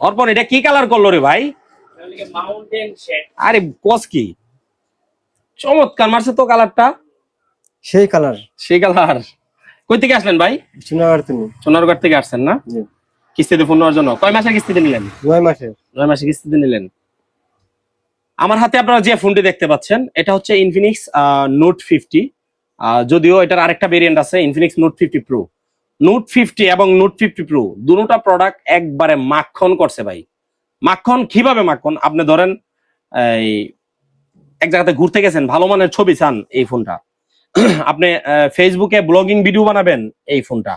অর্পণ এটা কি কালার করলো রে ভাই? Mountain shade. আরে কস কি চমৎকার মারছে তো কালারটা, সেই কালার। সেই কালার। কই থেকে আসলেন ভাই? সোনার তুমি। সোনারগড় থেকে আসছেন না? জি। কিস্তিতে ফোন নেওয়ার জন্য কয় মাসের কিস্তিতে নিলেন? 9 মাসের। 9 মাসের কিস্তিতে নিলেন। আমার হাতে আপনারা যে ফোনটি দেখতে পাচ্ছেন এটা হচ্ছে ইনফিনিক্স নোট 50। যদিও এটার আরেকটা ভেরিয়েন্ট আছে ইনফিনিক্স নোট 50 প্রো। নোট 50 এবং নোট 50 প্রো দুটোটা প্রোডাক্ট একবারে মাখন করছে ভাই। মাখন কিভাবে মাখন? আপনি ধরেন এই এক জায়গাতে ঘুরতে গেছেন, ভালো মানের ছবি চান, এই ফোনটা। আপনি ফেসবুকে ব্লগিং ভিডিও বানাবেন, এই ফোনটা।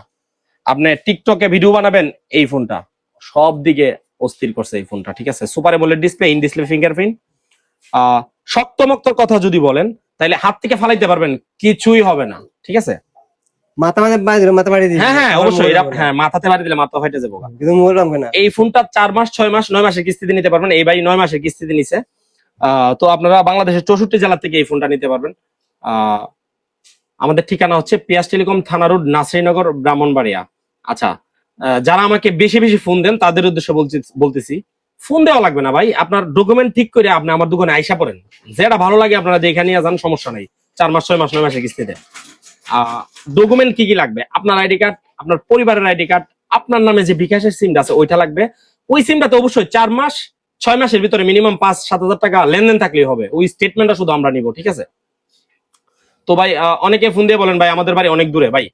আপনি টিকটকে ভিডিও বানাবেন, এই ফোনটা। সব দিকে অস্থির করছে এই ফোনটা, ঠিক আছে। Super AMOLED display, in display fingerprint. শক্তমক্তর কথা যদি বলেন তাহলে হাত থেকে ফালাইতে পারবেন, কিছুই হবে না, ঠিক আছে। মাথা বাড়ি দিই। হ্যাঁ হ্যাঁ অবশ্যই, হ্যাঁ মাথাতে বাড়ি দিলে মাথা ফাইটে যাবো। কিন্তু বললাম কেন, এই ফোনটা 4 মাস 6 মাস 9 মাসের কিস্তিতে নিতে পারবেন। এই ভাই 9 মাসের কিস্তিতে নিছে। তো আপনারা বাংলাদেশের 64 জেলা থেকে এই ফোনটা নিতে পারবেন। আমাদের ঠিকানা হচ্ছে পিয়াস টেলিকম থানা রোড, নাসরিনগর, ব্রাহ্মণবাড়িয়া। আচ্ছা, যারা আমাকে বেশি বেশি ফোন দেন তাদের উদ্দেশ্যে বলতেছি, ফোন দেওয়া লাগবে না ভাই, আপনার ডকুমেন্ট ঠিক করে আপনি আমার দোকানে আইসা পড়েন। যেটা ভালো লাগে আপনারা দেখে নিয়ে যান, সমস্যা নেই। 4 মাস 6 মাস 9 মাসের কিস্তিতে। ডকুমেন্ট কি কি লাগবে? আপনার আইডি কার্ড, আপনার পরিবারের আইডি কার্ড, আপনার নামে যে বিকাশের সিমটা আছে ওইটা লাগবে। ওই সিমটাতে অবশ্যই 4 মাস 6 মাসের ভিতরে মিনিমাম 5-7 হাজার টাকা লেনদেন থাকলেই হবে। ওই স্টেটমেন্টটা শুধু আমরা নিব, ঠিক আছে। তো ভাই অনেকে ফোন দিয়ে বলেন ভাই আমাদের বাড়ি অনেক দূরে। ভাই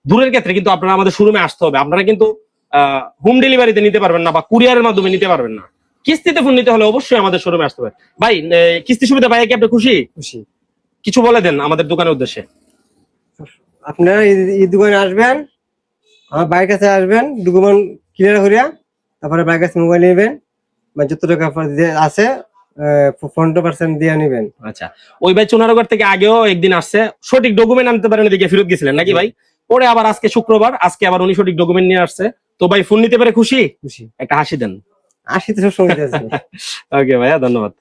দূরের ক্ষেত্রে কিন্তু আপনারা আমাদের শোরুমে আসতে হবে। আপনারা কিন্তু হোম ডেলিভারিতে নিতে পারবেন না বা কুরিয়ারের মাধ্যমে নিতে পারবেন না। কিস্তিতে ফোন নিতে হলে অবশ্যই আমাদের শোরুমে আসতে হবে। ভাই কিস্তি সুবিধা পাই কি আপনি খুশি? খুশি। কিছু বলে দেন আমাদের দোকানের উদ্দেশ্যে। আপনারা এই দোকানে আসবেন, আমার বাইরের কাছে আসবেন, ডকুমেন্ট ক্লিয়ার করিয়া তারপরে বাইরের কাছে মোবাইল নেবেন, মানে যত টাকা আছে 50% দিয়ে নেবেন। আচ্ছা, ওই ভাই চুনারগড় থেকে আগেও একদিন আসছে, সঠিক ডকুমেন্ট আনতে পারেন, এদিকে ফেরত গেছিলেন নাকি ভাই? পরে আবার আজকে শুক্রবার, আজকে আবার উনি সঠিক ডকুমেন্ট নিয়ে আসছে। তো ভাই ফোন নিতে পারে খুশি? খুশি। একটা হাসি দেন। আসি তো সব সময় আছে। ওকে ভাইয়া, ধন্যবাদ।